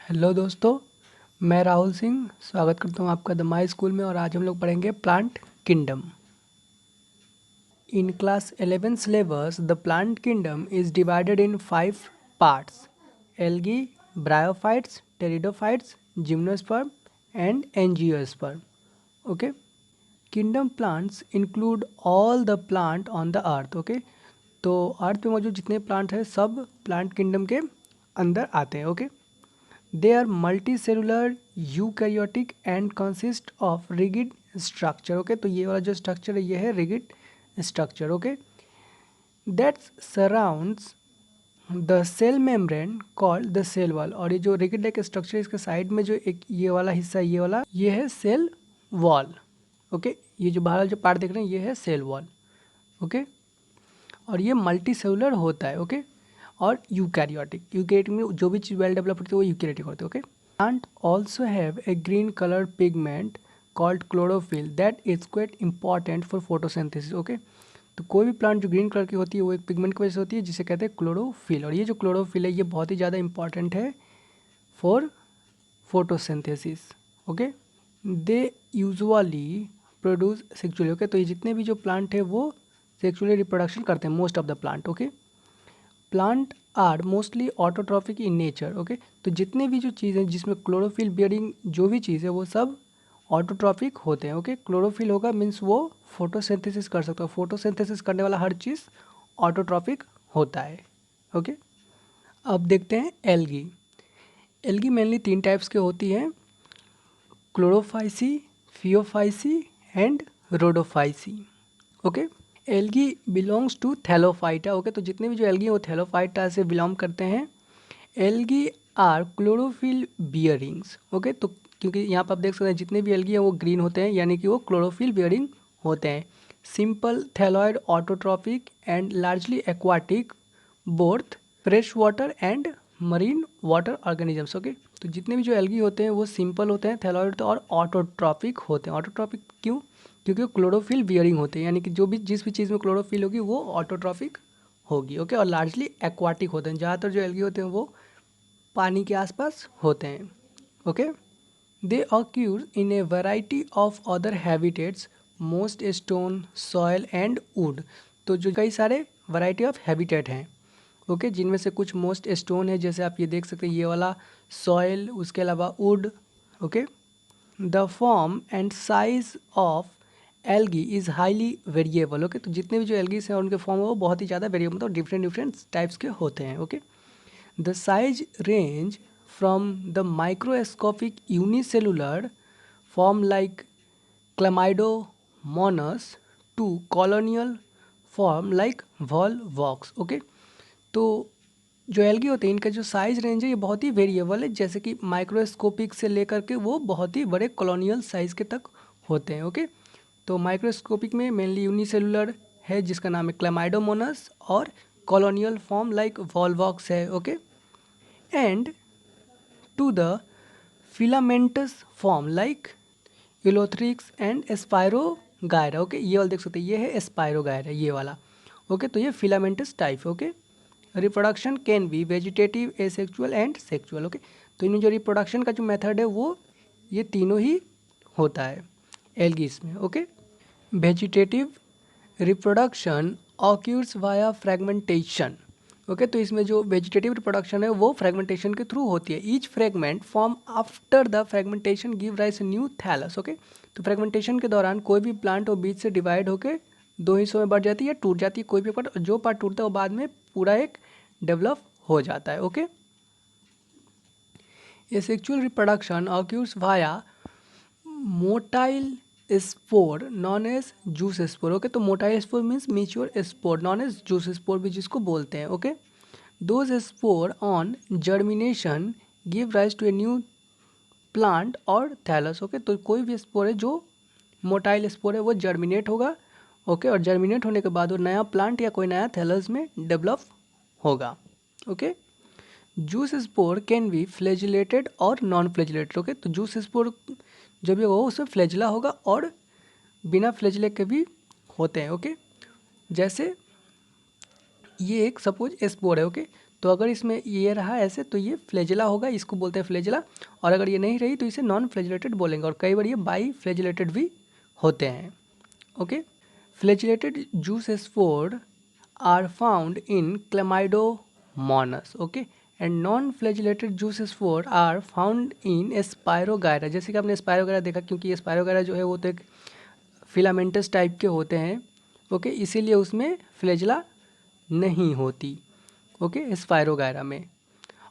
Hello दोस्तों, मैं राहुल सिंह स्वागत करता हूँ आपका द माई स्कूल में। और आज हम लोग पढ़ेंगे plant kingdom. In class 11 syllabus the plant kingdom is divided in 5 parts: algae, bryophytes, pteridophytes, gymnosperm and angiosperm. Okay, kingdom plants include all the plant on the earth. Okay, तो अर्थ पे मौजूद जितने प्लांट हैं सब प्लांट किंगडम के अंदर आते हैं। Okay, they are multicellular, eukaryotic and consist of rigid structure। Okay, तो ये वाला जो स्ट्रक्चर है ये है rigid structure. Okay, that surrounds the cell membrane called the cell wall. और ये जो रिगिड लाइक स्ट्रक्चर इसके साइड में जो एक ये वाला हिस्सा ये है सेल वॉल। ओके, ये जो बाहर जो पार्ट देख रहे हैं ये है सेल वॉल। ओके, और ये मल्टी सेलुलर होता है। ओके, और यूकैरियोटिक में जो भी चीज़ वेल डेवलप होती है वो यूकैरियोटिक होती है। Okay, plant also have a green colour pigment called chlorophyll that is quite important for photosynthesis. Okay, तो कोई भी प्लांट जो ग्रीन कलर की होती है वो एक पिगमेंट की वजह से होती है जिसे कहते हैं क्लोरोफिल। और ये जो क्लोरोफिल है ये बहुत ही ज़्यादा इंपॉर्टेंट है for photosynthesis. Okay, they usually produce sexually. Okay, तो ये जितने भी जो प्लांट है वो सेक्सुअली रिप्रोडक्शन करते हैं most of the plant. Okay, plant are mostly autotrophic in nature. Okay, तो जितने भी जो चीज़ है जिसमें क्लोरोफिल बियरिंग जो भी चीज़ है वो सब ऑटोट्रॉफिक होते हैं। ओके, क्लोरोफिल होगा मीन्स वो फोटोसिंथेसिस कर सकता है। फोटोसिंथेसिस करने वाला हर चीज़ ऑटोट्रॉफिक होता है। ओके, अब देखते हैं एल्गी। एल्गी मेनली 3 टाइप्स के होती हैं: chlorophyceae, phaeophyceae and rhodophyceae. Okay, algae belongs to thallophyta. Okay, तो जितने भी जो एल्गी हैं वो थैलोफाइटा से बिलोंग करते हैं। Algae are chlorophyll bearings. Okay, तो क्योंकि यहाँ पर आप देख सकते हैं जितने भी एल्गी हैं वो ग्रीन होते हैं यानी कि वो क्लोरोफिल बियरिंग होते हैं। Simple thalloid autotrophic and largely aquatic both fresh water and marine water organisms. Okay, तो जितने भी जो एल्गी होते हैं वो सिंपल होते हैं, थैलॉइड और ऑटोट्रॉपिक होते हैं। ऑटोट्रॉपिक क्यों? क्योंकि वो क्लोरोफिल बियरिंग होते हैं यानी कि जो भी जिस भी चीज़ में क्लोरोफिल होगी वो ऑटोट्रॉपिक होगी। ओके, और लार्जली एक्वाटिक होते हैं। ज़्यादातर जो एल्गी होते हैं वो पानी के आसपास होते हैं। Okay, they occur in A variety of other habitats most stone soil and would. तो जो कई सारे वैरायटी ऑफ हैबिटेट हैं। ओके, जिनमें से कुछ मोस्ट स्टोन है जैसे आप ये देख सकते हैं ये वाला सॉयल, उसके अलावा would. Okay, the form and size of algae is highly variable. Okay, तो जितने भी जो एल्गीज हैं उनके फॉर्म वो बहुत ही ज़्यादा वेरिएबल मतलब डिफरेंट टाइप्स के होते हैं। Okay, the size range from the microscopic unicellular form like chlamydomonas to colonial form like volvox. Okay, तो जो एल्गी होते हैं इनका जो साइज रेंज है ये बहुत ही वेरिएबल है, जैसे कि माइक्रोस्कोपिक से लेकर के वो बहुत ही बड़े कॉलोनियल साइज के तक होते हैं। ओके, तो माइक्रोस्कोपिक में मेनली यूनिसेलुलर है जिसका नाम है क्लेमाइडोमोनास, और कॉलोनियल फॉर्म लाइक वॉल्वॉक्स है। Okay, and to the filamentous form like Ulothrix and Spirogyra. Okay, ये वाला देख सकते हैं ये है एस्पायरोगायरा ये वाला। ओके, तो ये फिलामेंटस टाइप है। Okay, reproduction can be vegetative, asexual and sexual. Okay, तो इनमें जो रिप्रोडक्शन का जो मेथड है वो ये तीनों ही होता है एल्गीज में। Okay, vegetative reproduction occurs via fragmentation. Okay, तो इसमें जो वेजिटेटिव रिप्रोडक्शन है वो फ्रेगमेंटेशन के थ्रू होती है। Each fragment form after the fragmentation give rise new thallus. Okay, तो फ्रेगमेंटेशन के दौरान कोई भी प्लांट वो बीच से डिवाइड होकर 2 हिस्सों में बढ़ जाती है या टूट जाती है। कोई भी पार्ट, जो पार्ट टूटता है वो बाद में पूरा एक डेवलप हो जाता है। ओके, ये sexual reproduction occurs via motile spore known as zoospore. Okay, तो motile spore means mature spore known as zoospore भी जिसको बोलते हैं। Okay, those spore on germination give rise to a new plant और thallus. Okay, तो कोई भी spore है जो मोटाइल स्पोर है वो जर्मिनेट होगा। ओके, और जर्मिनेट होने के बाद वो नया प्लांट या कोई नया थैलस में डेवलप होगा। Okay, juice spore can be flagellated और नॉन फ्लैजिलेटेड। ओके, तो जूस स्पोर जब ये हो उसमें फ्लैजिला होगा और बिना फ्लैजिले के भी होते हैं। ओके, जैसे ये एक सपोज स्पोर है। ओके, तो अगर इसमें ये रहा ऐसे तो ये फ्लैजेला होगा, इसको बोलते हैं फ्लैजेला। और अगर ये नहीं रही तो इसे नॉन फ्लैजिलेटेड बोलेंगे। और कई बार ये बाई फ्लैजिलेटेड भी होते हैं। Okay, flagellated zoospores are found in chlamydomonas. Okay, and non flagellated zoospores are found in spirogyra. जैसे कि आपने स्पायरोगायरा देखा, क्योंकि ये स्पायरोगायरा जो है वो तो एक फिलामेंटस टाइप के होते हैं। ओके, इसीलिए उसमें फ्लैजिला नहीं होती। ओके, स्पायरोगायरा में।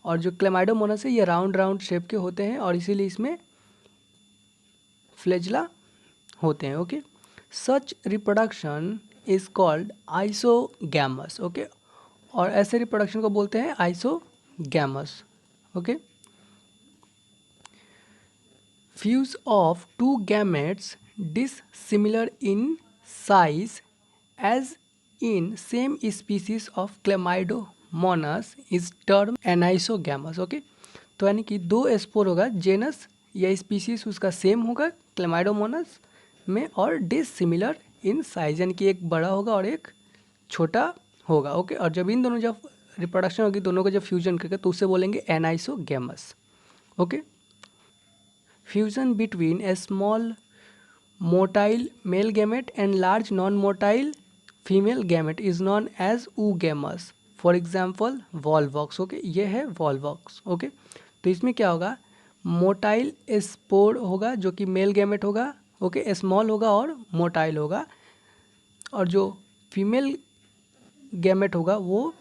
और जो क्लेमाइडोमोनास है ये राउंड राउंड शेप के होते हैं और इसीलिए इसमें फ्लैजिला होते हैं। Okay, such reproduction is called isogamous. Okay, और ऐसे रिप्रोडक्शन को बोलते हैं isogamous. Okay, fuse of two gametes dissimilar in size as in same species of Chlamydomonas is termed anisogamous। Okay, तो यानी कि दो स्पोर होगा, जेनस या स्पीसीज उसका सेम होगा क्लेमाइडोमोनास में और डिसिमिलर इन साइज, यानी कि एक बड़ा होगा और एक छोटा होगा। ओके, और जब इन दोनों जब रिप्रोडक्शन होगी, दोनों का जब फ्यूजन करेगा तो उसे बोलेंगे anisogamous. Okay, fusion between A small motile male gamete and large non-motile female gamete is known as oogamous। For example Volvox. Okay, ये है वॉल्वॉक्स। ओके, तो इसमें क्या होगा, मोटाइल स्पोर होगा जो कि मेल गैमेट होगा। ओके, स्मॉल होगा और मोटाइल होगा, और जो फीमेल गैमेट होगा वो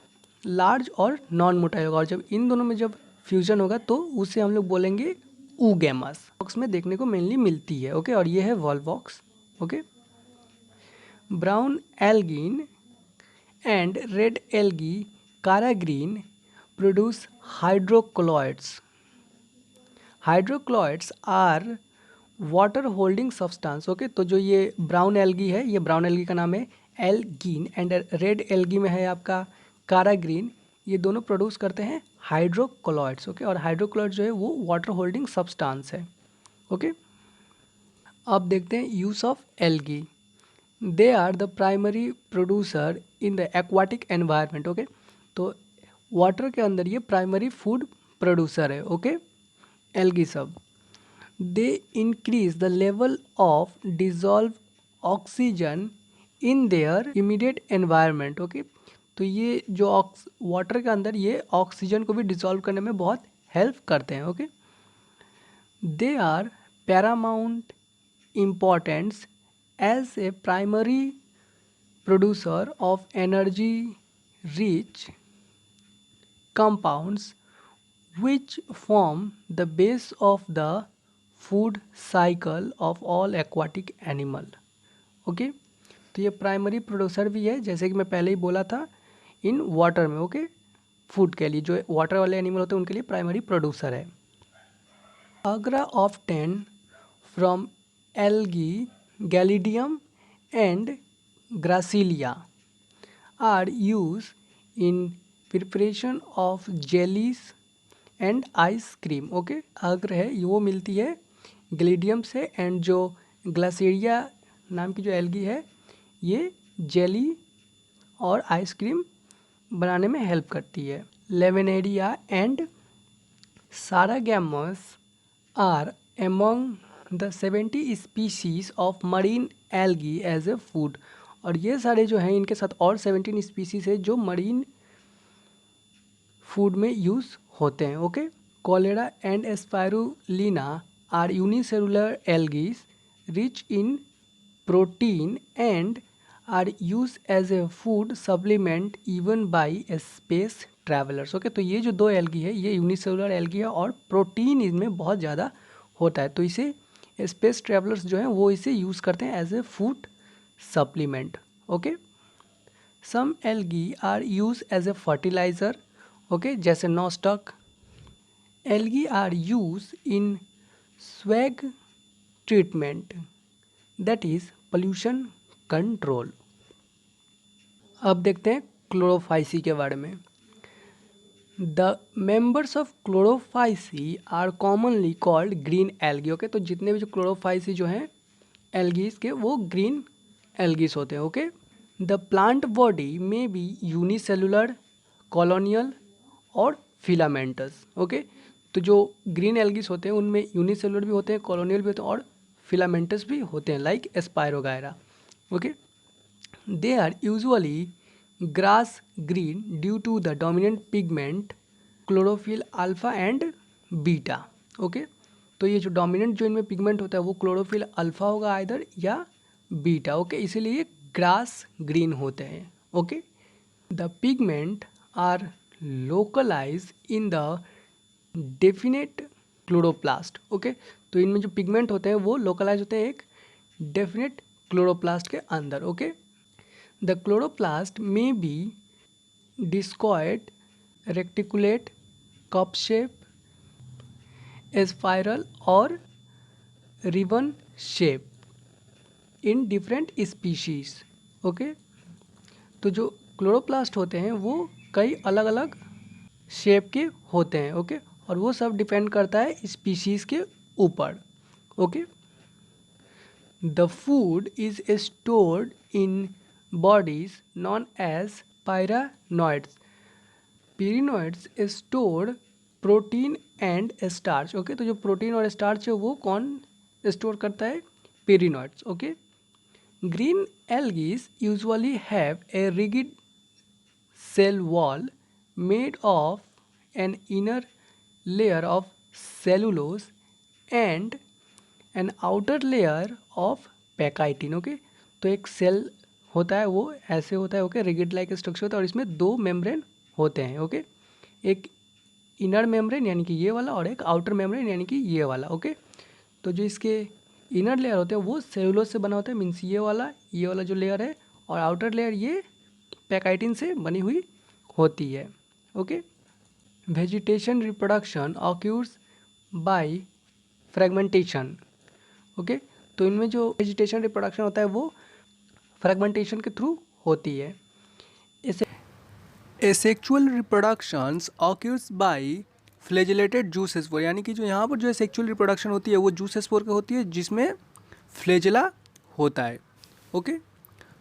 लार्ज और नॉन मोटाइल होगा। और जब इन दोनों में जब फ्यूजन होगा तो उसे हम लोग बोलेंगे oogamous। बॉक्स में देखने को मेनली मिलती है। ओके, और ये है Volvox. Okay, brown algin and red algae carrageen produce hydrocolloids. Hydrocolloids are water holding substance. Okay, तो जो ये ब्राउन एल्गी है, ये ब्राउन एल्गी का नाम है एल्गीन, एंड रेड एल्गी में है आपका काराग्रीन। ये दोनों प्रोड्यूस करते हैं हाइड्रोक्लोइड्स। ओके, और हाइड्रोक्लोइड जो है वो वाटर होल्डिंग सब्सटेंस है। ओके, अब देखते हैं use of algae. They are the primary producer in the aquatic environment. Okay, तो वाटर के अंदर ये प्राइमरी फूड प्रोड्यूसर है। ओके, एल्गी सब। They increase the level of dissolve oxygen in their immediate environment. Okay, तो ये जो water के अंदर ये ऑक्सीजन को भी डिसॉल्व करने में बहुत हेल्प करते हैं। Okay, they are paramount importance as a primary producer of energy rich compounds which form the base of the food cycle of all aquatic animal। Okay, तो ये प्राइमरी प्रोड्यूसर भी है, जैसे कि मैं पहले ही बोला था, इन वाटर में। ओके, फूड के लिए जो वाटर वाले एनिमल होते हैं उनके लिए प्राइमरी प्रोड्यूसर है। Agar often from algae Gelidium and Gracilaria are use in preparation of jellies and ice cream. Okay, agar है वो मिलती है ग्लेडियम से, एंड जो ग्लासेरिया नाम की जो एल्गी है ये जेली और आइसक्रीम बनाने में हेल्प करती है। Laminaria and Sargassum are among the 70 species of marine algae as a food. और ये सारे जो हैं इनके साथ और 17 स्पीसीज है जो मरीन फूड में यूज़ होते हैं। Okay, chlorella and spirulina are unicellular algaes rich in protein and are use as a food supplement even by space travellers. Okay, तो ये जो दो एल्गी है ये यूनिसेलुलर एल्गी है और प्रोटीन इनमें बहुत ज़्यादा होता है, तो इसे स्पेस ट्रैवलर्स जो हैं वो इसे यूज़ करते हैं as a food supplement. Okay, some algae are use as a fertiliser. Okay, जैसे Nostoc. Algae are use in sewage treatment, that is pollution control. अब देखते हैं क्लोरोफाइसी के बारे में। The members of Chlorophyceae are commonly called green algae. Okay, तो जितने भी जो क्लोरोफाइसी जो हैं एल्गीज के वो ग्रीन एल्गीज होते हैं। ओके, द प्लांट बॉडी में बी यूनिसेलुलर, कॉलोनियल और फिलामेंटस। ओके, तो जो ग्रीन एल्गीज होते हैं उनमें यूनिसेलुलर भी होते हैं, कॉलोनियल भी होते हैं और फिलामेंटस भी होते हैं, like Spirogyra. Okay, they are usually grass green due to the dominant pigment chlorophyll alpha and beta. Okay, तो ये जो डोमिनेंट जो इनमें पिगमेंट होता है वो क्लोरोफिल अल्फा होगा आइदर या बीटा। ओके, इसीलिए ये ग्रास ग्रीन होते हैं। Okay, the pigment are localise in the definite chloroplast. Okay, तो इनमें जो पिगमेंट होते हैं वो लोकलाइज होते हैं एक डेफिनेट क्लोरोप्लास्ट के अंदर। Okay, the chloroplast may be discoid, reticulate, cup shape, spiral और ribbon shape in different species. Okay, तो जो क्लोरोप्लास्ट होते हैं वो कई अलग अलग शेप के होते हैं। ओके, और वो सब डिपेंड करता है स्पीशीज के ऊपर। Okay, the food is stored in bodies known as pyrenoids. Pyrenoids store protein and starch. Okay, तो जो प्रोटीन और स्टार्च है वो कौन स्टोर करता है? Pyrenoids. Okay, green algae usually have a rigid cell wall made of an inner layer of cellulose and an outer layer of pectin. Okay, तो एक सेल होता है वो ऐसे होता है। ओके, रिगिड लाइक स्ट्रक्चर होता है और इसमें दो मेम्ब्रेन होते हैं। ओके, एक इनर मेम्ब्रेन यानी कि ये वाला और एक आउटर मेम्ब्रेन यानी कि ये वाला। ओके, तो जो इसके इनर लेयर होते हैं वो सेलुलोज से बना होता है, मीन्स ये वाला जो लेयर है, और आउटर लेयर ये पैकाइटिन से बनी हुई होती है। Okay, vegetation reproduction occurs by fragmentation. Okay, तो इनमें जो वेजिटेशन रिप्रोडक्शन होता है वो फ्रेगमेंटेशन के थ्रू होती है। Asexual reproductions occurs by flagellated zoospore, यानी कि जो यहाँ पर जो सेक्चुअल रिप्रोडक्शन होती है वो जूस स्पोर की होती है जिसमें फ्लैजेला होता है। Okay,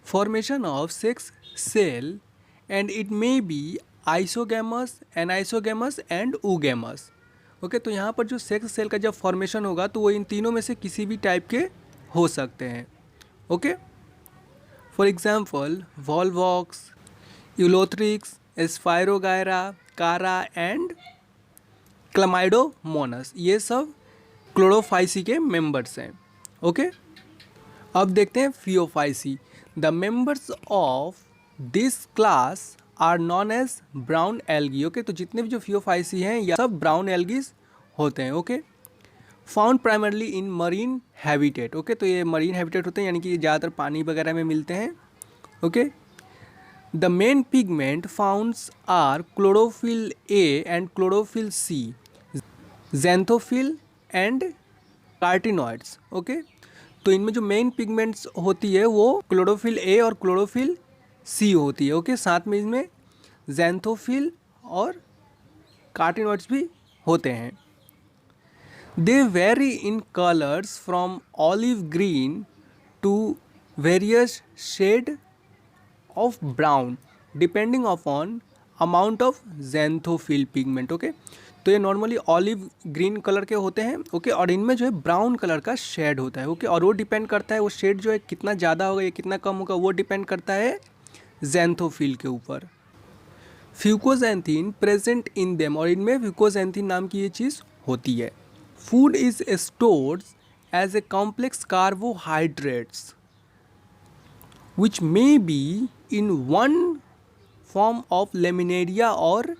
formation of sex cell and it may be isogamous, anisogamous and oogamous. Okay, तो यहाँ पर जो सेक्स सेल का जब फॉर्मेशन होगा तो वो इन तीनों में से किसी भी टाइप के हो सकते हैं। Okay, for example Volvox, Ulothrix, spirogyra, कारा एंड क्लमाइडोमोनस, ये सब क्लोरोफाइसी के मेंबर्स हैं। ओके, अब देखते हैं phaeophyceae. The members of this class are known as brown algae. Okay, तो जितने भी जो फियोफाइसी हैं ये सब ब्राउन एल्गीज होते हैं। Okay, found primarily in marine habitat. Okay, तो ये मरीन हैबिटेट होते हैं यानी कि ज़्यादातर पानी वगैरह में मिलते हैं। Okay, the main pigment founds are chlorophyll A and chlorophyll C, xanthophyll and carotenoids. Okay, तो इनमें जो मेन पिगमेंट्स होती है वो क्लोरोफिल ए और क्लोरोफिल सी होती है। ओके, साथ में इसमें ज़ैंथोफिल और कार्टिनॉइड्स भी होते हैं। They vary in colours from olive green to various shade of brown depending upon amount of xanthophyll pigment. Okay, तो ये नॉर्मली ऑलिव ग्रीन कलर के होते हैं। ओके, और इनमें जो है ब्राउन कलर का शेड होता है। ओके, और वो डिपेंड करता है वो शेड जो है कितना ज़्यादा होगा या कितना कम होगा, वो डिपेंड करता है ज़ैंथोफिल के ऊपर। फ्यूकोजैंथीन प्रेजेंट इन देम, और इनमें फ्यूकोजैंथीन नाम की ये चीज़ होती है। Food is stored as a complex carbohydrates which may be in one form of laminaria और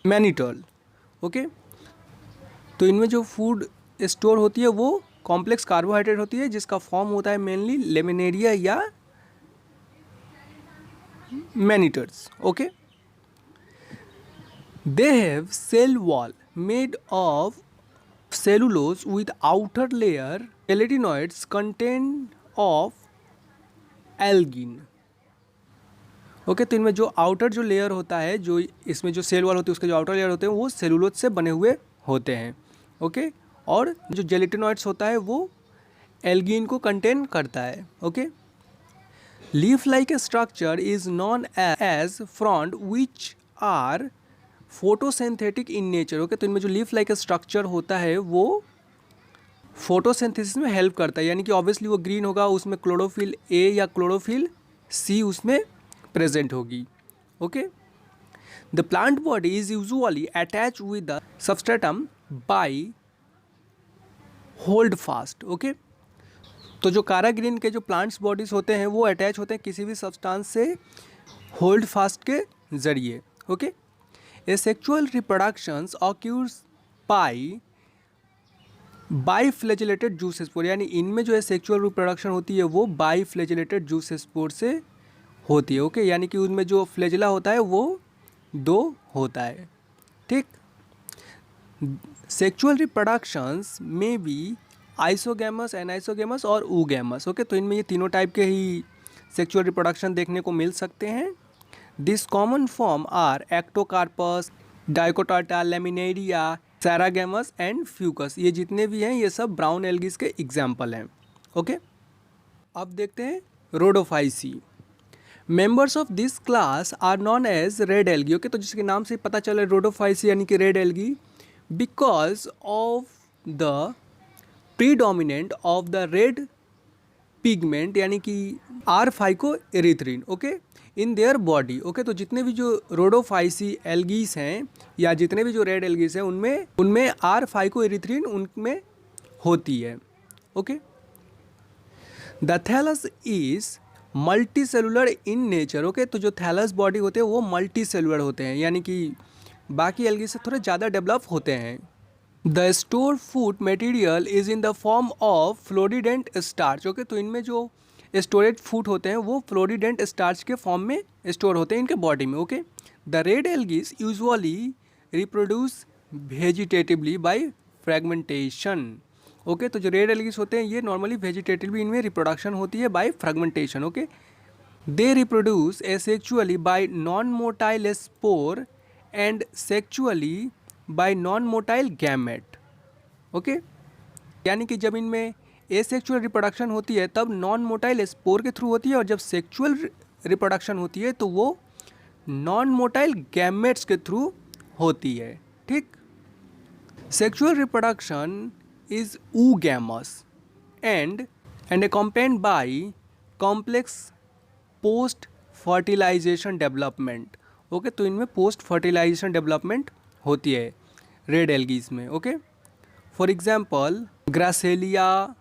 मैनिटल। ओके, तो इनमें जो फूड स्टोर होती है वो कॉम्प्लेक्स कार्बोहाइड्रेट होती है जिसका फॉर्म होता है मेनली लेमिनेरिया या mannitol. Okay, they have cell wall made of cellulose with outer layer carotenoids content of algin. Okay, तो इनमें जो आउटर जो लेयर होता है, जो इसमें जो सेल वॉल होती है उसके जो आउटर लेयर होते हैं वो सेलुलोज से बने हुए होते हैं। ओके, और जो जेलेटिनॉइड्स होता है वो एल्गिन को कंटेन करता है। Okay, leaf like structure is known as frond which are photosynthetic in nature. Okay, तो इनमें जो लीफ लाइक स्ट्रक्चर होता है वो फोटोसिंथेसिस में हेल्प करता है, यानी कि ऑब्वियसली वो ग्रीन होगा, उसमें क्लोरोफिल ए या क्लोरोफिल सी उसमें प्रेजेंट होगी। Okay, the plant body is usually attach with the substratum by hold fast. Okay, तो जो कारा ग्रीन के जो प्लांट्स बॉडीज होते हैं वो अटैच होते हैं किसी भी सब्सटेंस से होल्ड फास्ट के जरिए। Okay, a sexual reproductions occurs biflagellated zoospore, यानी इनमें जो है सेक्सुअल रिप्रोडक्शन होती है वो बाईफ्लैजेलेटेड जूस स्पोर से होती है। ओके, यानी कि उनमें जो फ्लैजेला होता है वो 2 होता है। ठीक, सेक्सुअल रिप्रोडक्शंस में भी आइसोगैमस, एनाइसोगैमस और ऊगैमस। ओके, तो इनमें ये तीनों टाइप के ही सेक्सुअल रिप्रोडक्शन देखने को मिल सकते हैं। This common form are Ectocarpus, Dictyota, Laminaria, Sargassum and Fucus. ये जितने भी हैं ये सब ब्राउन एल्गीज के एग्जाम्पल हैं। ओके, अब देखते हैं Rhodophyceae. Members of this class are known as red algae. Okay, तो जिसके नाम से पता चला रोडोफाइसी यानी कि red algae, because of the predominant of the red pigment यानी कि R phycoerythrin. Okay, in their body. Okay, तो जितने भी जो रोडोफाइसी एल्गीज हैं या जितने भी जो रेड एल्गीज हैं उनमें आर फाइकोएरिथ्रिन उनमें होती है। Okay, the thallus is multi cellular in nature. Okay, तो जो थैलस बॉडी होते हैं वो मल्टी सेलुलर होते हैं, यानी कि बाकी एल्गी से थोड़े ज़्यादा डेवलप होते हैं। The store food material is in the form of floridean starch. Okay, तो इनमें जो स्टोरेज फूड होते हैं वो फ्लोरिडेंट स्टार्च के फॉर्म में स्टोर होते हैं इनके बॉडी में। Okay, the red algae usually reproduce vegetatively by fragmentation. Okay, तो जो रेड एल्गीज होते हैं ये नॉर्मली वेजिटेटिवली इनमें रिप्रोडक्शन होती है by fragmentation. Okay, they reproduce asexually by non motile spore and sexually by non motile gamete. Okay, यानी कि जब इनमें एसेक्चुअल रिप्रोडक्शन होती है तब नॉन मोटाइल स्पोर के थ्रू होती है, और जब सेक्चुअल रिप्रोडक्शन होती है तो वो नॉन मोटाइल गैमेट्स के थ्रू होती है। ठीक, sexual reproduction is oogamous and accompanied by complex post fertilization development। Okay, तो इनमें पोस्ट फर्टिलाइजेशन डेवलपमेंट होती है रेड एल्गीज में। Okay, for example Gracilaria,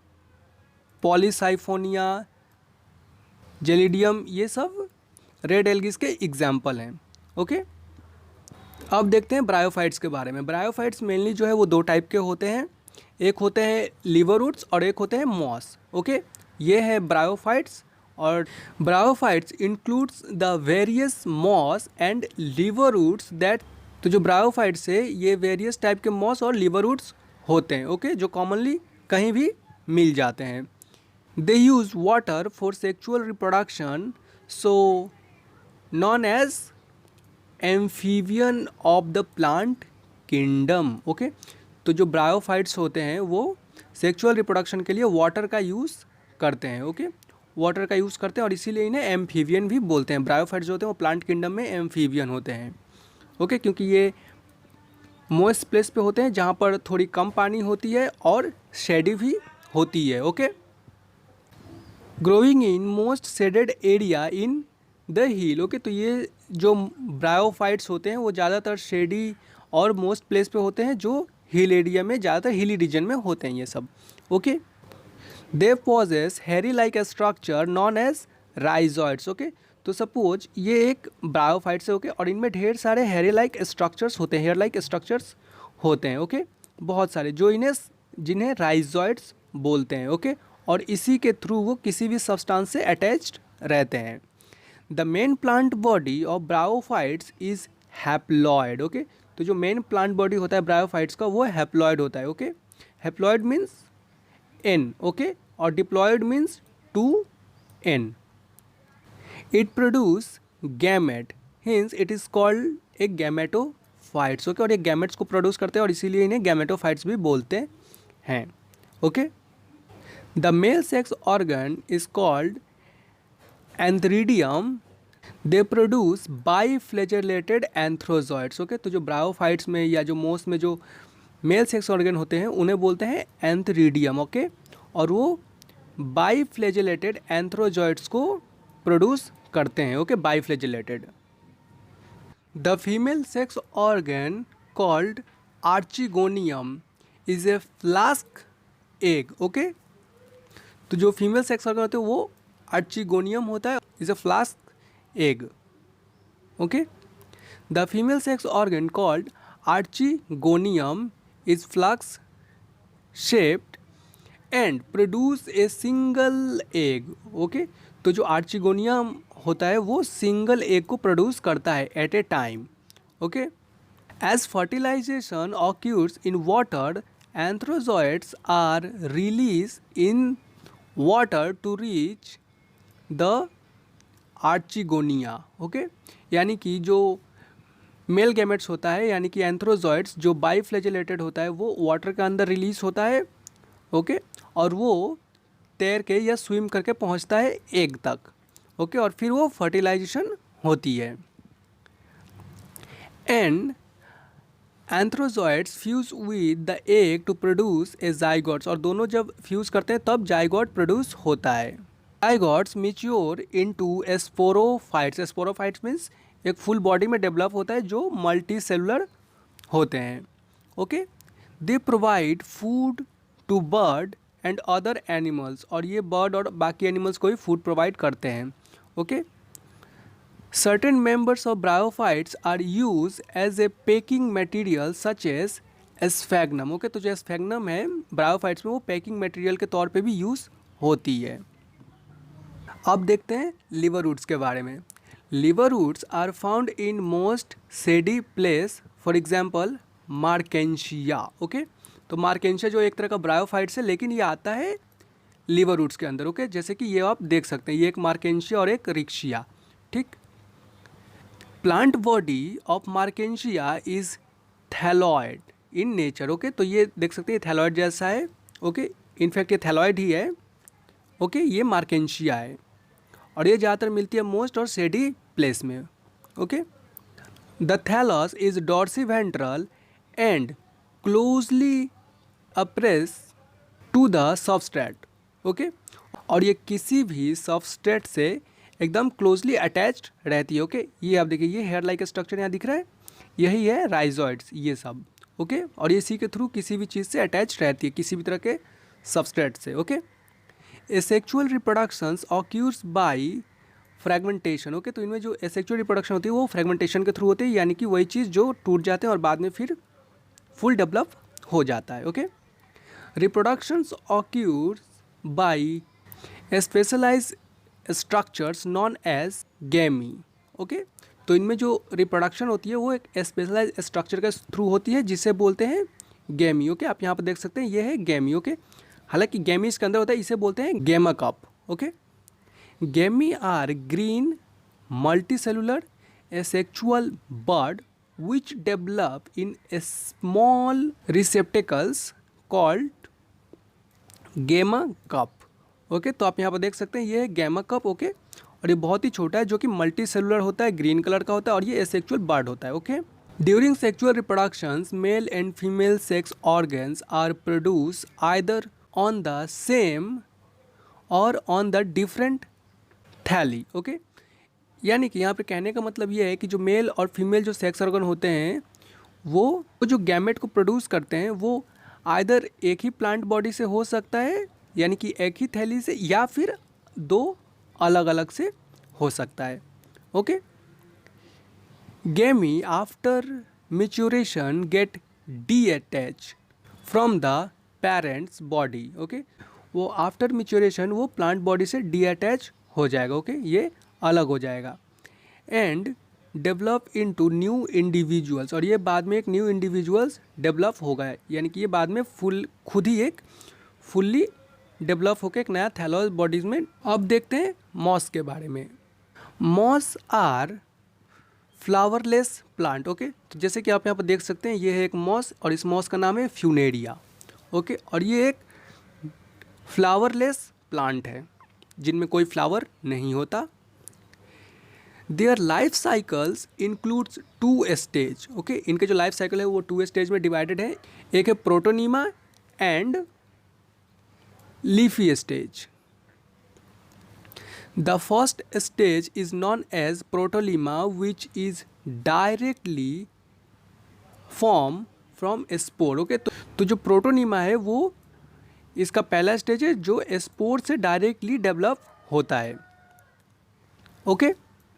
Polysiphonia, Gelidium, ये सब रेड एल्गीज के एग्जाम्पल हैं। ओके, अब देखते हैं ब्रायोफाइट्स के बारे में। ब्रायोफाइट्स मेनली जो है वो 2 टाइप के होते हैं, एक होते हैं लीवर रूट्स और एक होते हैं मॉस। ओके, ये है ब्रायोफाइट्स, और bryophytes includes the various moss and liver roots that. तो जो ब्रायोफाइट्स है ये वेरियस टाइप के मॉस और लीवर रूट्स होते हैं। ओके, जो कॉमनली कहीं भी मिल जाते हैं। They use water for sexual reproduction, so known as amphibian of the plant kingdom. Okay, तो जो ब्रायोफाइट्स होते हैं वो सेक्सुअल रिप्रोडक्शन के लिए वाटर का यूज़ करते हैं। ओके, वाटर का यूज़ करते हैं और इसीलिए इन्हें एम्फीबियन भी बोलते हैं। ब्रायोफाइट्स जो होते हैं वो प्लांट किंगडम में एम्फीबियन होते हैं। ओके, क्योंकि ये मोस्ट प्लेस पे होते हैं जहाँ पर थोड़ी कम पानी होती है और शेडी भी होती है। Okay, growing in most shaded area in the hill. Okay, तो ये जो ब्रायोफाइट्स होते हैं वो ज़्यादातर शेडी और मोस्ट प्लेस पे होते हैं जो हिल एरिया में, ज़्यादातर हिली रीजन में होते हैं ये सब। Okay, they possess hairy like structure known as rhizoids. Okay, तो सपोज ये एक ब्रायोफाइट्स है। ओके, और इनमें ढेर सारे हेरी लाइक स्ट्रक्चर्स होते हैं, हेयर लाइक स्ट्रक्चर्स होते हैं। ओके, बहुत सारे जो जिन्हें राइजॉइड्स बोलते हैं। ओके, और इसी के थ्रू वो किसी भी सब्सटेंस से अटैच्ड रहते हैं। The main plant body of bryophytes is haploid. Okay, तो जो मेन प्लांट बॉडी होता है ब्रायोफाइट्स का वो हैप्लॉयड होता है। Okay, haploid means N. Okay, और diploid means 2n। It produce gamete, hence it is called a gametophytes. Okay, और ये गैमेट्स को प्रोड्यूस करते हैं और इसीलिए इन्हें गैमेटोफाइट्स भी बोलते हैं। Okay, the male sex organ is called antheridium they produce biflagellated antherozoids. Okay, तो जो ब्रायोफाइट्स में या जो मोस में जो मेल सेक्स ऑर्गन होते हैं उन्हें बोलते हैं एंथ्रीडियम। ओके, और वो बाईफ्लैजेलेटेड एंथ्रोजॉइड्स को प्रोड्यूस करते हैं। Okay, biflagellated. The female sex organ called archegonium is a flask egg. Okay, तो जो फीमेल सेक्स ऑर्गन होते हैं वो आर्चिगोनियम होता है, is a flask egg. Okay, the female sex organ called archegonium is flask shaped and produce a single egg. Okay, तो जो archegonium होता है वो सिंगल एग को प्रोड्यूस करता है at a time. Okay, as fertilization occurs in water, antherozoids are release in water to reach the archegonia. Okay, यानी कि जो मेल गैमेट्स होता है यानी कि एंथ्रोजॉइड्स जो बाईफ्लैजेलेटेड होता है वो वाटर के अंदर रिलीज होता है। ओके, और वो तैर के या स्विम करके पहुंचता है एग तक। ओके, और फिर वो फर्टिलाइजेशन होती है। And antherozoids fuse with the egg to produce a zygotes, और दोनों जब फ्यूज करते हैं तब जाइगोट प्रोड्यूस होता है। Zygotes mature into sporophytes. Sporophytes means एक फुल बॉडी में डेवलप होता है जो मल्टी सेलुलर होते हैं। Okay, they provide food to bird and other animals, और ये बर्ड और बाकी एनिमल्स को ही फूड प्रोवाइड करते हैं। Okay, certain members of bryophytes are use as a packing material such as sphagnum. Okay, तो जो एस्फेगनम है ब्रायोफाइट्स में वो पैकिंग मटेरियल के तौर पे भी यूज़ होती है। अब देखते हैं लिवर रूट्स के बारे में। Liverworts are found in most shady place, for example marchantia. Okay, तो मार्केंशिया जो एक तरह का ब्रायोफाइट्स है लेकिन ये आता है लिवर रूट्स के अंदर। ओके, जैसे कि ये आप देख सकते हैं, ये एक मार्केंशिया और एक रिक्शिया। ठीक, plant body of marchantia is thalloid in nature. Okay, तो ये देख सकते हैं थैलॉयड जैसा है। ओके, इनफैक्ट ये थैलॉयड ही है। ओके, ये मार्केंशिया है और ये ज़्यादातर मिलती है मोस्ट और सेडी प्लेस में। Okay, the thallus is dorsiventral and closely appressed to the substrate. Okay, और ये किसी भी सबस्ट्रेट से एकदम क्लोजली अटैच्ड रहती है। ओके, ये आप देखिए, ये हेयर लाइक स्ट्रक्चर यहाँ दिख रहा है, यही है राइजॉइड्स ये सब। ओके, और ये इसी के थ्रू किसी भी चीज़ से अटैच रहती है, किसी भी तरह के सबस्ट्रेट से। Okay, asexual reproductions occurs by fragmentation. Okay, तो इनमें जो एसेक्चुअल रिप्रोडक्शन होती है वो फ्रेगमेंटेशन के थ्रू होती है, यानी कि वही चीज़ जो टूट जाते हैं और बाद में फिर फुल डेवलप हो जाता है। Okay, reproductions occurs by specialise structures known as gemmae. Okay, तो इनमें जो रिप्रोडक्शन होती है वो एक स्पेशलाइज स्ट्रक्चर के थ्रू होती है जिसे बोलते हैं गैमी। ओके, आप यहाँ पर देख सकते हैं ये है गैमी। ओके, हालांकि गैमी इसके अंदर होता है, इसे बोलते हैं gamma cup. Okay, gemmae are green multicellular asexual bird which develop in a small receptacles called gamma cup। Okay, तो आप यहाँ पर देख सकते हैं ये है गैमा कप। ओके, और ये बहुत ही छोटा है जो कि मल्टी सेलुलर होता है, ग्रीन कलर का होता है और ये एसेक्चुअल बर्ड होता है। Okay, during sexual reproductions male and female sex organs are produce either on the same और on the different thalli. Okay, यानी कि यहाँ पे कहने का मतलब ये है कि जो मेल और फीमेल जो सेक्स ऑर्गन होते हैं वो जो गैमेट को प्रोड्यूस करते हैं वो आइदर एक ही प्लांट बॉडी से हो सकता है, यानी कि एक ही थैली से, या फिर दो अलग अलग से हो सकता है। Okay, gemmae after maturation get detach from the parents body. Okay, वो आफ्टर मैच्योरेशन वो प्लांट बॉडी से डीअटैच हो जाएगा। ओके, ये अलग हो जाएगा and develop into new individuals, और ये बाद में एक न्यू इंडिविजुअल्स डेवलप होगा, यानी कि ये बाद में खुद ही एक फुल्ली डेवलप होकर एक नया थैलस बॉडीज में। अब देखते हैं मॉस के बारे में। Moss are flowerless plant. Okay, तो जैसे कि आप यहाँ पर देख सकते हैं ये है एक मॉस और इस मॉस का नाम है फ्यूनेरिया। ओके, और ये एक फ्लावरलेस प्लांट है जिनमें कोई फ्लावर नहीं होता। Their life cycles includes 2 stage. Okay, इनके जो लाइफ साइकिल है वो 2 स्टेज में डिवाइडेड है। एक है protonema and leafy stage. The first stage is known as protonema which is directly form from spore. Okay, तो जो प्रोटोनीमा है वो इसका पहला स्टेज है जो स्पोर से डायरेक्टली डेवलप होता है। Okay,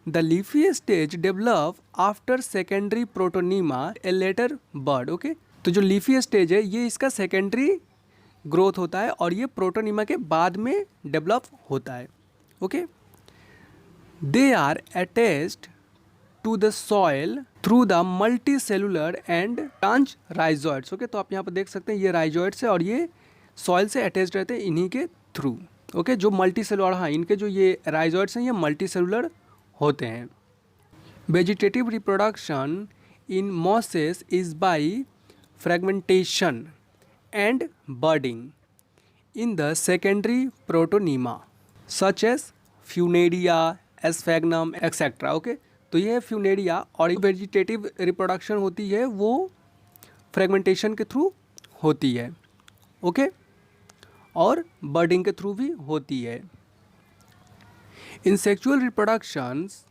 the leafy stage develop after secondary protonema a later bird. Okay, तो जो लीफी स्टेज है ये इसका सेकेंडरी ग्रोथ होता है और ये प्रोटोनीमा के बाद में डेवलप होता है। Okay, they are attached to the soil through the multi cellular and branch rhizoids. Okay, तो आप यहाँ पर देख सकते हैं ये राइजोइड्स है और ये सॉइल से अटैच्ड रहते हैं इन्हीं के थ्रू। ओके, जो मल्टी सेलुलर, हाँ, इनके जो ये राइजोइड्स हैं ये मल्टी सेलुलर होते हैं। Vegetative reproduction in mosses is by fragmentation and budding in the secondary protonema such as funaria, sphagnum etcetera. Okay, तो ये है फ्यूनेरिया और वेजिटेटिव रिप्रोडक्शन होती है वो फ्रेगमेंटेशन के थ्रू होती है। ओके, और बर्डिंग के थ्रू भी होती है। In sexual reproductions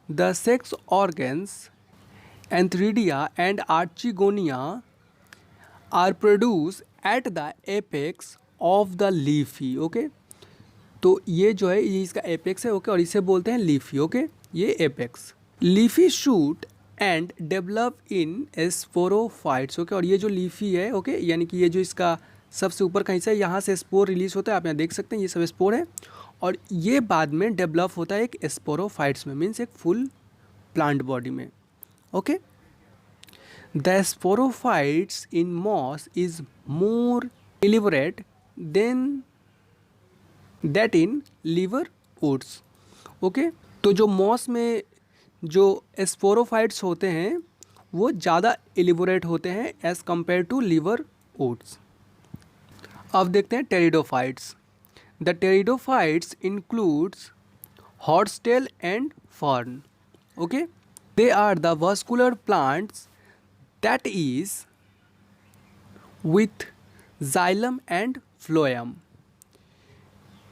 the sex organs antheridia and archegonia are produce at the apex of the leafy. Okay, तो ये जो है ये इसका एपेक्स है। ओके, और इसे बोलते हैं लीफी। ओके, ये apex. Leafy shoot and develop in sporophytes. Okay, और ये जो लीफी है, ओके, यानी कि ये जो इसका सबसे ऊपर का हिस्सा है यहाँ से स्पोर रिलीज होता है। आप यहाँ देख सकते हैं ये सब स्पोर है और ये बाद में डेवलप होता है एक स्पोरोफाइट्स में, मीन्स एक फुल प्लांट बॉडी में। Okay, the sporophytes in moss is more elaborate than that in liverworts. Okay, तो जो मॉस में जो स्पोरोफाइट्स होते हैं वो ज़्यादा इलिबोरेट होते हैं as compare to liverworts. अब देखते हैं pteridophytes. The pteridophytes includes horsetail and fern. Okay, they are the vascular plants that is with xylem and phloem.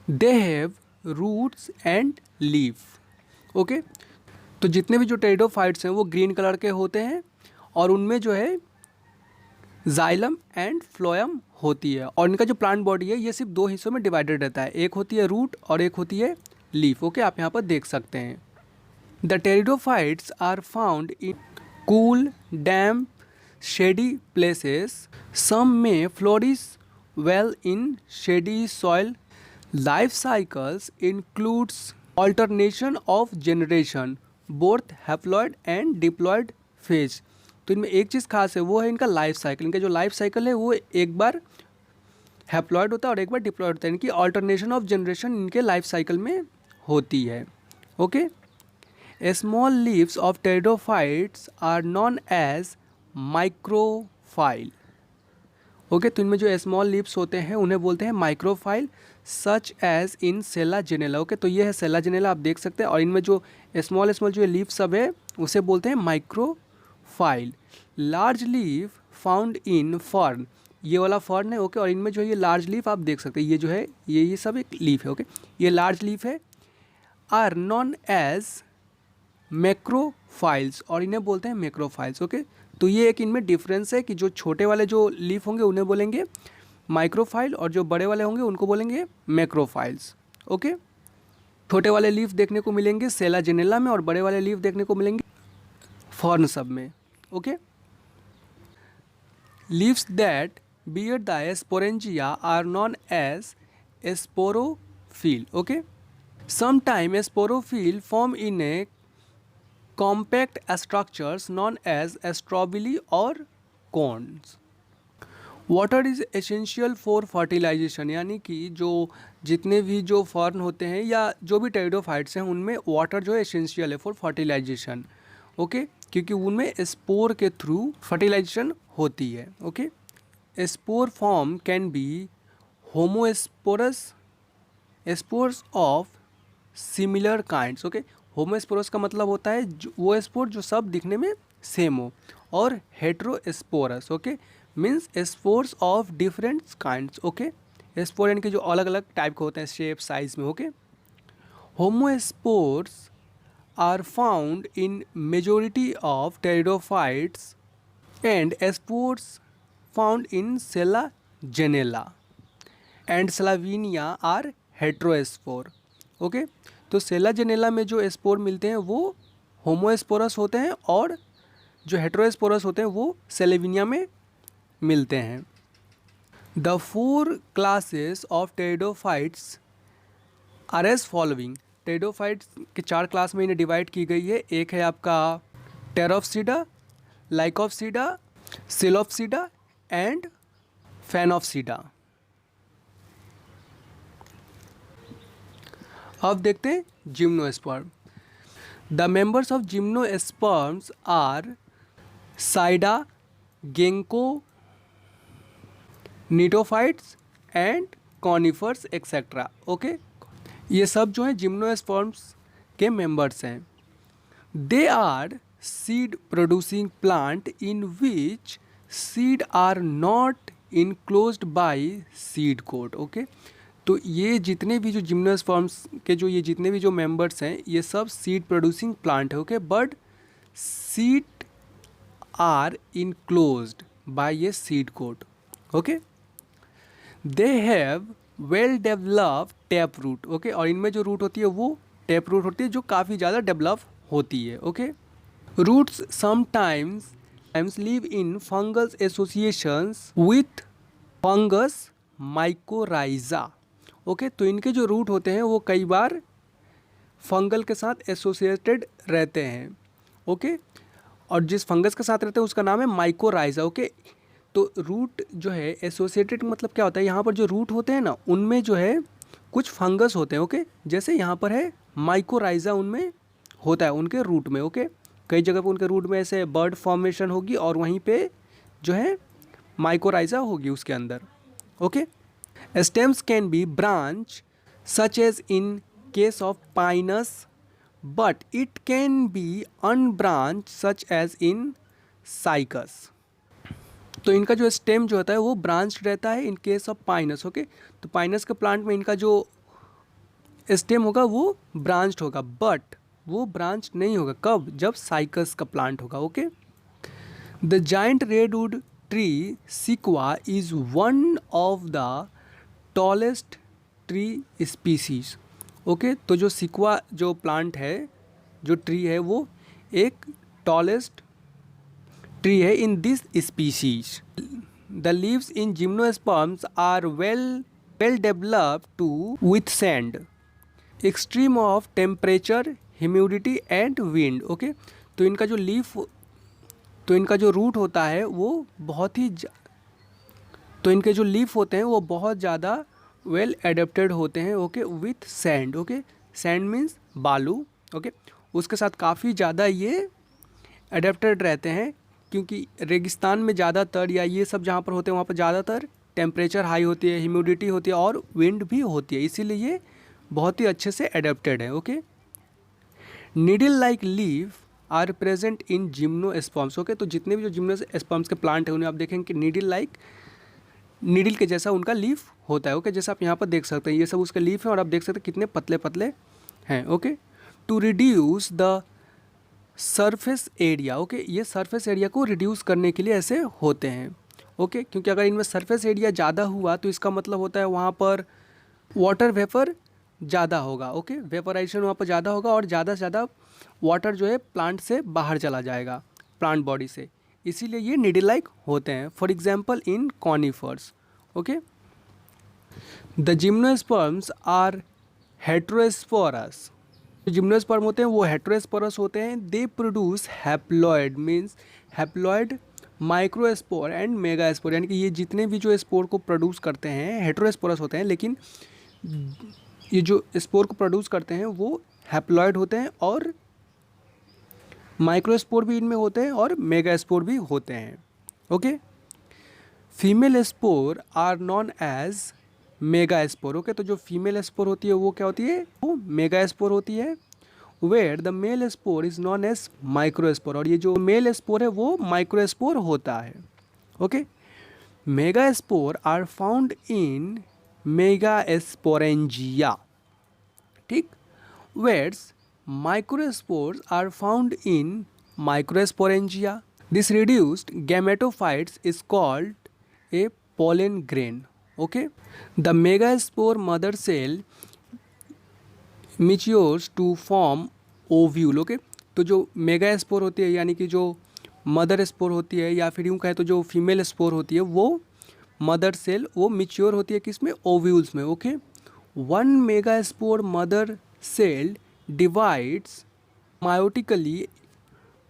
They have roots and leaf. Okay, तो जितने भी जो pteridophytes हैं वो green colour के होते हैं और उनमें जो है जाइलम एंड फ्लोएम होती है और इनका जो प्लांट बॉडी है ये सिर्फ 2 हिस्सों में डिवाइडेड रहता है, एक होती है रूट और एक होती है लीफ। ओके, आप यहाँ पर देख सकते हैं। The pteridophytes are found in cool damp shady places. Some may flourish well in shady soil. Life cycles includes alternation of generation both haploid and diploid phase. तो इनमें एक चीज़ खास है वो है इनका लाइफ साइकिल। इनका जो लाइफ साइकिल है वो एक बार हैप्लॉयड होता है और एक बार डिप्लॉयड होता है। इनकी ऑल्टरनेशन ऑफ जनरेशन इनके लाइफ साइकिल में होती है। Okay, small leaves of pteridophytes are known as microphyll. Okay, तो इनमें जो स्मॉल लीव्स होते हैं उन्हें बोलते हैं माइक्रोफाइल such as in Sela जेनेला। Okay, तो ये है सेला जेनेला, आप देख सकते हैं। और इनमें जो स्मॉल स्मॉल जो लीव सब है उसे बोलते हैं माइक्रोफाइल। Large leave found in fern, ये वाला फर्न है। ओके, और इनमें जो ये लार्ज लीफ आप देख सकते हैं ये जो है ये सब एक लीफ है। ओके, ये लार्ज लीफ है। आर नॉन एज मैक्रोफाइल्स और इन्हें बोलते हैं मैक्रोफाइल्स। ओके, तो ये एक इनमें डिफरेंस है कि जो छोटे वाले जो लीफ होंगे उन्हें बोलेंगे माइक्रोफाइल और जो बड़े वाले होंगे उनको बोलेंगे मैक्रोफाइल्स। ओके, छोटे वाले लीफ देखने को मिलेंगे सेला जेनेला में और बड़े वाले लीफ देखने को मिलेंगे फर्न सब में। Okay, leaves that bear the sporangia are known as sporophyll. Okay, sometime sporophyll form in a compact structures known as strobili or cones. Water is essential for fertilization, यानी कि जो जितने भी जो फर्न होते हैं या जो भी टेरिडोफाइट्स हैं उनमें वाटर जो है एसेंशियल है फॉर फर्टिलाइजेशन। ओके, क्योंकि उनमें स्पोर के थ्रू फर्टिलाइजेशन होती है। Okay, spore form can be homosporous spores of similar kinds. Okay, homosporous का मतलब होता है वो स्पोर जो सब दिखने में सेम हो, और heterosporous okay means spores of different kinds okay. Spore यानी कि जो अलग अलग टाइप के होते हैं शेप साइज में okay. Homospores are found in majority of pteridophytes and spores found in selaginella and salvinia are heterospore okay. तो सेलाजेनेला में जो स्पोर मिलते हैं वो होमोस्पोरस होते हैं, और जो हेट्रोस्पोरस होते हैं वो सेलेविनिया में मिलते हैं। The 4 classes of pteridophytes are as following. Pteridophytes के 4 क्लास में इन्हें डिवाइड की गई है। एक है आपका Pteropsida, Lycopsida, Psilopsida and Sphenopsida. अब देखते हैं gymnosperm. The members of gymnosperms are साइडा, ginkgo, gnetophytes and conifers etcetera okay. ये सब जो हैं जिम्नोस्पर्म्स के मेंबर्स हैं। They are seed producing plant in which seed are not enclosed by seed coat okay. तो ये जितने भी जो जिम्नोस्पर्म्स के जो ये जितने भी जो मेंबर्स हैं ये सब सीड प्रोड्यूसिंग प्लांट है okay, but seed are enclosed by ये seed coat okay. They have well developed tap root okay, और इनमें जो रूट होती है वो टैप रूट होती है जो काफ़ी ज़्यादा डेवलप होती है okay. Roots sometimes live in fungus associations with fungus mycorrhiza okay. तो इनके जो रूट होते हैं वो कई बार फंगल के साथ एसोसिएटेड रहते हैं ओके, और जिस फंगस के साथ रहते हैं उसका नाम है माइकोराइजा ओके। तो रूट जो है एसोसिएटेड मतलब क्या होता है, यहाँ पर जो रूट होते हैं ना उनमें जो है कुछ फंगस होते हैं ओके। जैसे यहाँ पर है माइकोराइजा उनमें होता है उनके रूट में ओके। कई जगह पर उनके रूट में ऐसे बर्ड फॉर्मेशन होगी और वहीं पे जो है माइकोराइजा होगी उसके अंदर okay. Stems can be branch such as in case of pinus, but it can be unbranched such as in cycas. तो इनका जो स्टेम जो होता है वो ब्रांच्ड रहता है in case of Pinus okay. तो पाइनस के प्लांट में इनका जो स्टेम होगा वो ब्रांच्ड होगा, बट वो ब्रांच नहीं होगा कब, जब साइकस का प्लांट होगा okay. The giant redwood tree sequoia is one of the tallest tree species okay. तो जो सिक्वा जो प्लांट है जो ट्री है वो एक टॉलेस्ट ट्री है in this species. The leaves in gymnosperms are well developed to withstand extreme of temperature, humidity and wind okay. तो इनका जो लीफ तो इनका जो रूट होता है वो बहुत ही तो इनके जो लीफ होते हैं वो बहुत ज़्यादा वेल एडेप्टेड होते हैं okay with sand okay. Sand means बालू ओके, उसके साथ काफ़ी ज़्यादा ये एडेप्टेड रहते हैं, क्योंकि रेगिस्तान में ज़्यादातर या ये सब जहाँ पर होते हैं वहाँ पर ज़्यादातर टेम्परेचर हाई होती है, ह्यूमिडिटी होती है और विंड भी होती है, इसीलिए ये बहुत ही अच्छे से एडेप्टेड है okay. Needle like leaf are present in gymnosperms okay. तो जितने भी जो जिम्नोस्पर्म्स के प्लांट हैं उन्हें आप देखेंगे कि नीडल के जैसा उनका लीफ होता है ओके। जैसा आप यहाँ पर देख सकते हैं ये सब उसके लीफ हैं और आप देख सकते हैं कितने पतले पतले हैं okay. To reduce the surface area okay, ये सरफेस एरिया को रिड्यूस करने के लिए ऐसे होते हैं ओके, क्योंकि अगर इनमें सरफेस एरिया ज़्यादा हुआ तो इसका मतलब होता है वहाँ पर वाटर वेपर ज़्यादा होगा ओके। वेपराइजेशन वहाँ पर ज़्यादा होगा और ज़्यादा से ज़्यादा वाटर जो है प्लांट से बाहर चला जाएगा प्लांट बॉडी से, इसीलिए ये नीडल लाइक होते हैं। For example in conifers okay. The gymnosperms are heterosporous. जो जिम्नोस्पर्म होते हैं वो हेट्रोस्पोरस होते हैं। They produce haploid means haploid microspore and megaspore, यानी कि ये जितने भी जो स्पोर को प्रोड्यूस करते हैं हेट्रोस्पोरस होते हैं, लेकिन ये जो स्पोर को प्रोड्यूस करते हैं वो हैप्लॉइड होते हैं और माइक्रोस्पोर भी इनमें होते हैं और मेगास्पोर भी होते हैं okay. Female spore are known as megaspore okay. तो जो फीमेल स्पोर होती है वो क्या होती है, वो मेगास्पोर होती है। Where the male spore is known as microspore, और ये जो मेल स्पोर है वो माइक्रोस्पोर होता है। Okay, megaspore are found in megasporangia, ठीक, whereas microspores are found in microsporangia. This reduced gametophytes is called a pollen grain. Okay, the megaspore mother cell matures to form ovule. Okay, तो जो megaspore होती है यानी कि जो mother spore होती है, या फिर यूँ कहे तो जो फीमेल स्पोर होती है, वो मदर सेल वो मिच्योर होती है किसमें, ओव्यूल्स में। Okay, one megaspore mother cell divides meiotically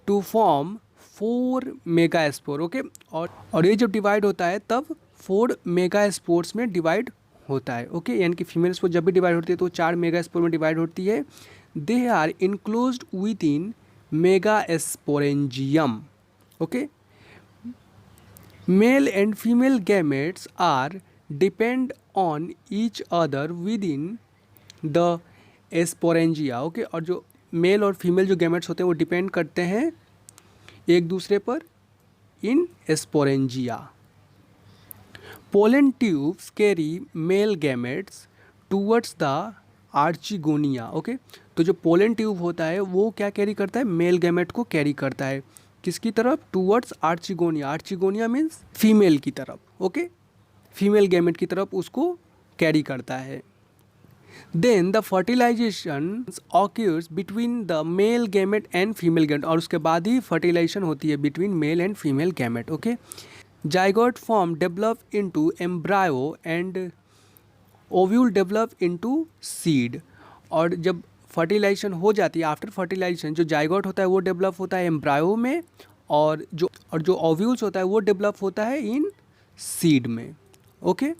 to form 4 megaspore. Okay, और ये जब डिवाइड होता है तब 4 मेगा स्पोर्स में डिवाइड होता है। ओके, यानी कि फीमेल स्पोर जब भी डिवाइड होती है तो 4 मेगा स्पोर में डिवाइड होती है। They are enclosed within megasporangium. Okay, male and female gametes are depend on each other within the sporangia. Okay, और जो मेल और फीमेल जो गैमेट्स होते हैं वो डिपेंड करते हैं एक दूसरे पर in sporangia. Pollen tubes carry male gametes towards the archegonia. Okay, तो जो पोलन ट्यूब होता है वो क्या कैरी करता है, मेल गैमेट को कैरी करता है किसकी तरफ, towards archegonia. Archegonia means female की तरफ। ओके, फीमेल गैमेट की तरफ उसको कैरी करता है। Then the fertilization occurs between the male gamete and female gamete, और उसके बाद ही फर्टिलाइजेशन होती है between male and female gamete. Okay, zygote form develop into embryo and ovule develop into seed, और जब फर्टिलाइजेशन हो जाती है, आफ्टर फर्टिलाइजेशन जो जाइगोट होता है वो डेवलप होता है एम्ब्रायो में, और जो ओव्यूल्स होता है वो डेवलप होता है इन सीड में। ओके,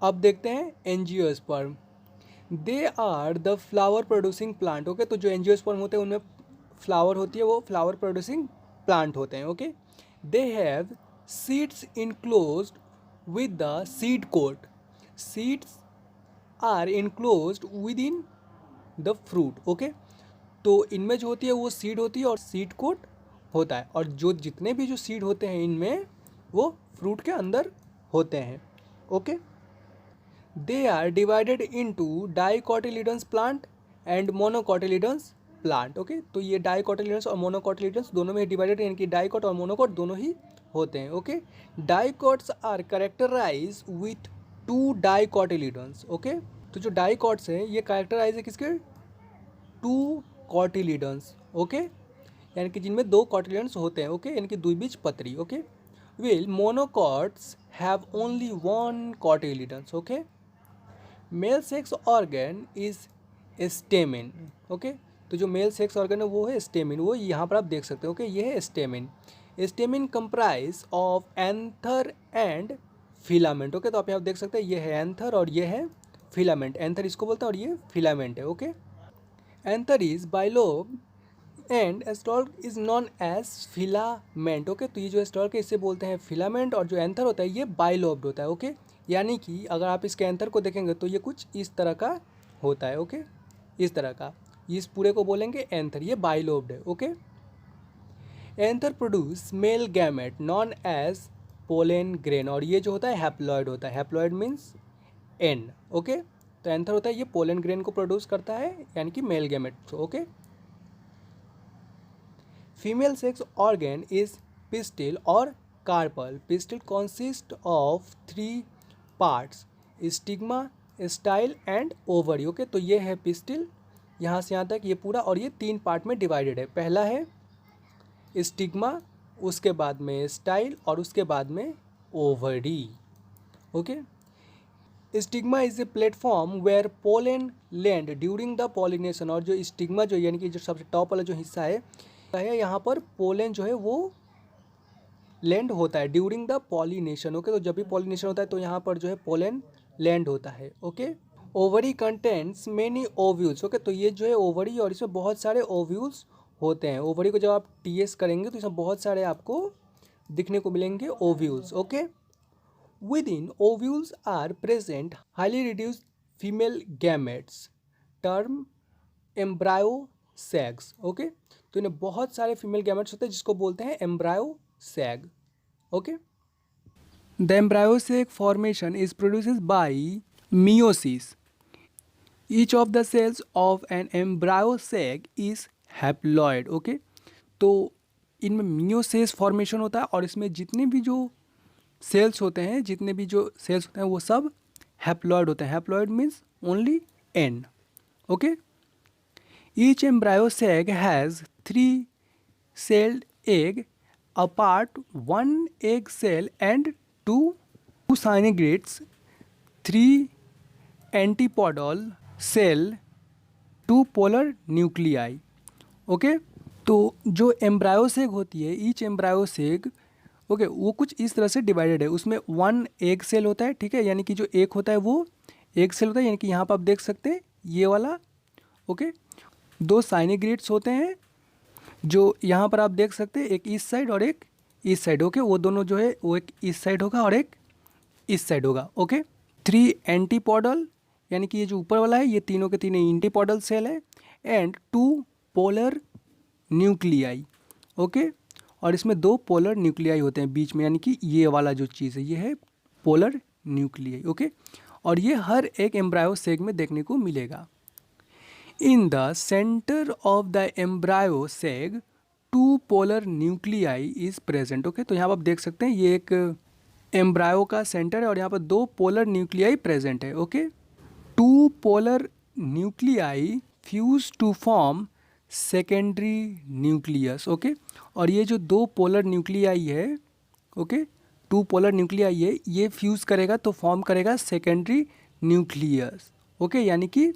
अब देखते हैं angiosperm. They are the flower producing plant. Okay, तो जो एंजियोस्पर्म होते हैं उनमें फ्लावर होती है, वो फ्लावर प्रोड्यूसिंग प्लांट होते हैं। Okay, they have seeds enclosed with the seed coat. Seeds are enclosed within the fruit. Okay, तो इनमें जो होती है वो सीड होती है और सीड कोट होता है, और जो जितने भी जो सीड होते हैं इनमें वो फ्रूट के अंदर होते हैं। Okay, they are divided into dicotyledons plant and monocotyledons plant. Okay, तो ये डाइकोटिलिडन्स और मोनोकोटिलिडन्स दोनों में डिवाइडेड, यानी कि डाइकोट और मोनोकोट दोनों ही होते हैं। Okay, dicots are characterise with 2 dicotyledons. Okay, तो जो डाइकोट्स हैं ये कैरेक्टराइज है किसके, 2 कोटिलिडन्स। ओके, यानी कि जिनमें 2 कोटिलिडन्स होते हैं। ओके, यानी कि द्विबीजपत्री। Okay, will monocots have only 1 cotyledons. Okay, mail sex organ is stamen. Okay, तो जो मेल सेक्स ऑर्गन है वो है स्टेमिन, वो यहाँ पर आप देख सकते हो। ओके, ये है stamen. Stamen comprise of anther and filament. Okay, तो आप यहाँ देख सकते हैं ये है एंथर और ये है फिलामेंट। एंथर इसको बोलते हैं और ये फिलामेंट है। Okay, anther is bilobed and stalk is known as filament. Okay, तो ये जो स्टॉल्क है इसे बोलते हैं फिलामेंट, और जो एंथर होता है ये बाइलोब्ड होता है। ओके, यानी कि अगर आप इसके एंथर को देखेंगे तो ये कुछ इस तरह का होता है। ओके, इस तरह का, इस पूरे को बोलेंगे एंथर, ये बाइलोब्ड है। Okay, anther produce male gamete known as pollen grain, और ये जो होता है हैप्लॉइड होता है। Haploid means N. ओके, तो एंथर होता है ये पोलन ग्रेन को प्रोड्यूस करता है, यानी कि male gamete. Okay, female sex organ is pistil or carpel. Pistil consist of 3 parts, stigma, style and ovary. Okay, तो ये है पिस्टिल, यहाँ से यहाँ तक ये पूरा, और ये 3 पार्ट में डिवाइडेड है। पहला है स्टिग्मा, उसके बाद में स्टाइल और उसके बाद में ovary. Okay, stigma is a platform where pollen land during the pollination, और जो स्टिग्मा जो यानी कि जो सबसे टॉप वाला जो हिस्सा है यहाँ पर पोलन जो है वो लैंड होता है ड्यूरिंग द पॉलिनेशन। ओके, तो जब भी पॉलिनेशन होता है तो यहाँ पर जो है पोलन लैंड होता है। Okay, ovary contents many ovules. Okay, तो ये जो है ओवरी और इसमें बहुत सारे ओव्यूल्स होते हैं। ओवरी को जब आप टीएस करेंगे तो इसमें बहुत सारे आपको दिखने को मिलेंगे ovules. Okay, within ovules are present highly reduced female gametes term embryo sacs, okay. तो इन्हें बहुत सारे फीमेल गैमेट्स होते हैं जिसको बोलते हैं embryo sag, okay. The embryo sag formation is produces bye meiosis. Each of the cells of an embryo sac is haploid, okay. तो इनमें मियोसिस फॉर्मेशन होता है और इसमें जितने भी जो सेल्स होते हैं, वो सब हैप्लॉइड होते हैं। Haploid means only N, okay. Each embryo sac has 3 celled egg, apart 1 egg cell and 2 cynidates, 3 antipodal cell, 2 polar nuclei, okay. तो जो एम्ब्रायोसेग होती है, ईच एम्ब्रायोसेग, ओके, वो कुछ इस तरह से डिवाइडेड है। उसमें 1 एग सेल होता है, ठीक है, यानी कि जो एक होता है वो एग सेल होता है, यानी कि यहाँ पर आप देख सकते हैं ये वाला, ओके। 2 साइनिग्रेट्स होते हैं जो यहाँ पर आप देख सकते हैं, एक इस साइड और एक इस साइड, ओके। वो दोनों जो है वो एक इस साइड होगा और एक इस साइड होगा, ओके। 3 एंटीपॉडल, यानी कि ये जो ऊपर वाला है ये तीनों के तीनों एंटीपॉडल सेल है, एंड 2 पोलर न्यूक्लियाई, ओके। और इसमें 2 पोलर न्यूक्लियाई होते हैं बीच में, यानी कि ये वाला जो चीज़ है ये है पोलर न्यूक्लियाई, ओके। और ये हर एक एम्ब्रायो सेग में देखने को मिलेगा। In the centre of the embryo सेग 2 polar nuclei is present, okay. तो यहाँ पर आप देख सकते हैं ये एक एम्ब्रायो का सेंटर है और यहाँ पर 2 पोलर न्यूक्लियाई प्रेजेंट है, okay. 2 polar nuclei fuse to form secondary nucleus, okay. और ये जो 2 पोलर न्यूक्लियाई है, ओके, 2 पोलर न्यूक्लियाई है, ये फ्यूज़ करेगा तो फॉर्म करेगा सेकेंडरी न्यूक्लियस, ओके, यानी कि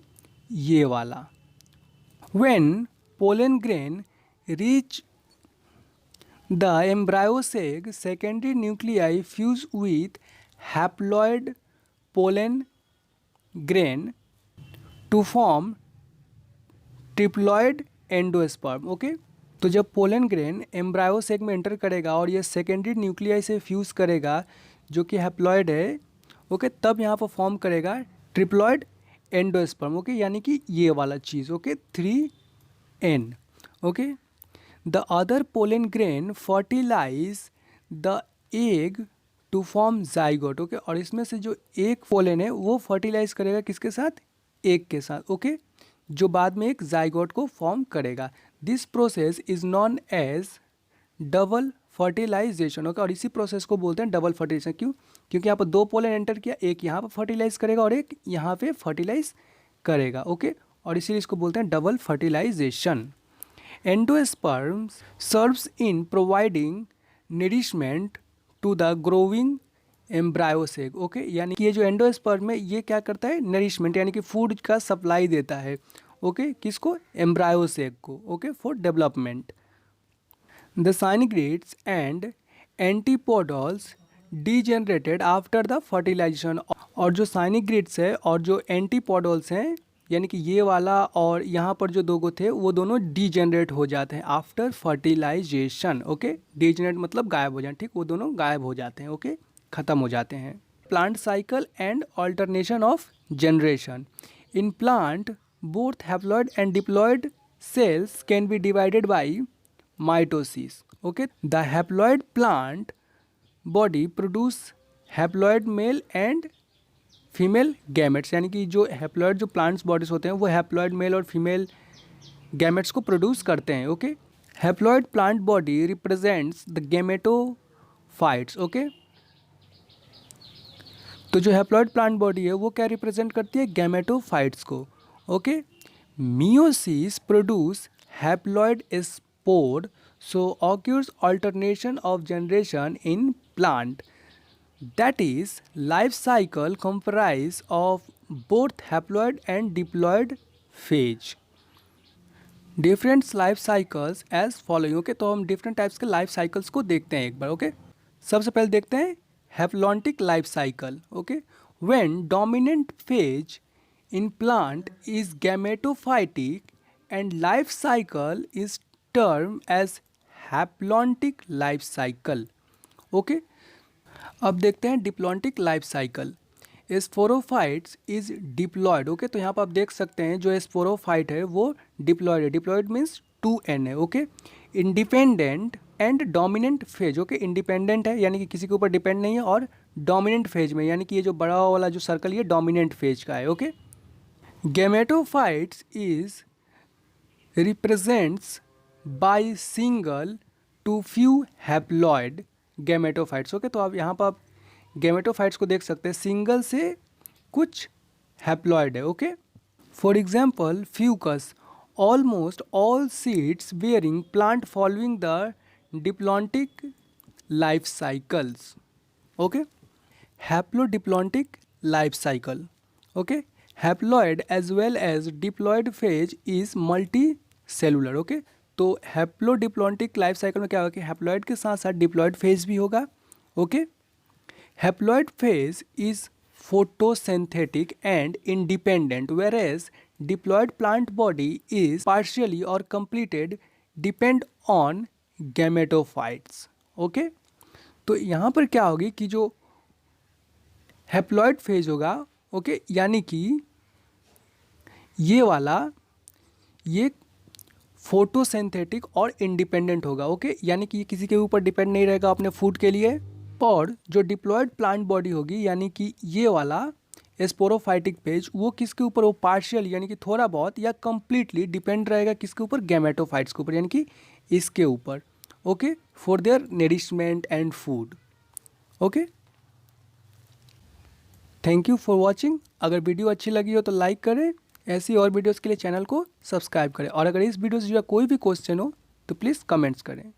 ये वाला। When pollen grain reach the embryo sac, secondary nuclei fuse with haploid pollen grain to form triploid endosperm, okay. तो जब पोलन ग्रेन एम्ब्रायो सेग में एंटर करेगा और ये सेकेंडरी न्यूक्लियाई से फ्यूज़ करेगा जो कि हैप्लॉइड है, ओके, तब यहाँ पर फॉर्म करेगा ट्रिप्लॉइड एंडोस्पर्म, ओके, यानी कि ये वाला चीज़, okay, 3N, okay. The other pollen grain fertilize the egg to form zygote, okay. और इसमें से जो एक पोलन है वो फर्टिलाइज करेगा किसके साथ, एग के साथ, ओके, जो बाद में एक जाइगोट को फॉर्म करेगा। This process is known as double fertilization, okay. और इसी प्रोसेस को बोलते हैं डबल फर्टिलाइजेशन। क्यों? क्योंकि यहाँ पर 2 पोलन एंटर किया, एक यहाँ पर फर्टिलाइज करेगा और एक यहाँ पे फर्टिलाइज करेगा, ओके। और इसीलिए इसको बोलते हैं double fertilization. Endosperm serves in providing nourishment to the growing embryo sac, okay. यानी कि ये जो एंडोस्पर्म है ये क्या करता है, नरिशमेंट यानी कि फूड का सप्लाई देता है, ओके, किसको, एम्ब्रायो सेग को, okay, for development. The synergids and antipodals degenerated after the fertilization. और जो साइनिग्रेट्स है और जो एंटीपोडल्स हैं, यानी कि ये वाला और यहाँ पर जो 2 थे वो दोनों डीजेनरेट हो जाते हैं आफ्टर फर्टिलाइजेशन, ओके। डीजेनरेट मतलब गायब हो जाए, ठीक, वो दोनों गायब हो जाते हैं, ओके, ख़त्म हो जाते हैं। Plant cycle and alternation of generation. In plant both haploid and diploid cells can be divided by mitosis, okay। The haploid plant body produce haploid male and female gametes, यानी कि जो हैप्लॉइड जो plants bodies होते हैं वो haploid mail और female gametes को produce करते हैं, okay. Haploid plant body represents the gametophytes, okay. तो जो हैप्लॉइड प्लांट बॉडी है वो क्या रिप्रेजेंट करती है, गैमेटोफाइट्स को, okay. Meiosis produce haploid spore, so occurs alternation of generation in plant. That is, life cycle comprise of both haploid and diploid phase. Different life cycles as following, okay। तो हम different types के life cycles को देखते हैं एक बार, okay। सबसे पहले देखते हैं haplontic life cycle, okay. When dominant phase in plant is gametophytic and life cycle is termed as haplontic life cycle, okay. अब देखते हैं diplontic life cycle. Sporophytes is diploid. Okay, तो यहाँ पर आप देख सकते हैं जो स्पोरोफाइट है वो डिप्लॉयड है। डिप्लॉयड मीन्स 2n है। Okay, independent and dominant phase. Okay, independent है यानी कि किसी के ऊपर डिपेंड नहीं है, और डोमिनेंट फेज में यानी कि ये जो बड़ा वाला जो सर्कल ये डोमिनेंट फेज का है। Okay, gametophytes is represents by single to few haploid gametophytes. Okay, तो आप यहाँ पर आप गैमेटोफाइट्स को देख सकते हैं, सिंगल से कुछ हैप्लॉयड है। Okay, for example Fucus, almost all seeds bearing plant following the diplontic life cycles. Okay, haplodiplontic life cycle. Okay, haploid as well as diploid phase is multi cellular. Okay, तो haplodiplontic life cycle में क्या होगा कि haploid के साथ साथ diploid phase भी होगा। Okay, haploid phase is photosynthetic and independent, whereas diploid plant body is partially or completed depend on gametophytes. Okay, तो यहाँ पर क्या होगी कि जो हैप्लॉयड फेज होगा, ओके, यानी कि ये वाला ये फोटोसिंथेटिक और इंडिपेंडेंट होगा। ओके, यानी कि ये किसी के ऊपर डिपेंड नहीं रहेगा अपने फूड के लिए। और जो डिप्लॉयड प्लांट बॉडी होगी यानी कि ये वाला स्पोरोफाइटिक पेज वो किसके ऊपर, वो पार्शियल यानी कि थोड़ा बहुत या कंप्लीटली डिपेंड रहेगा किसके ऊपर, गैमेटोफाइट्स के ऊपर यानी कि इसके ऊपर। Okay, for their nourishment and food. Okay, thank you for watching. अगर वीडियो अच्छी लगी हो तो लाइक करें, ऐसी और वीडियोज़ के लिए चैनल को सब्सक्राइब करें, और अगर इस वीडियो से जुड़ा कोई भी क्वेश्चन हो तो प्लीज़ कमेंट्स करें।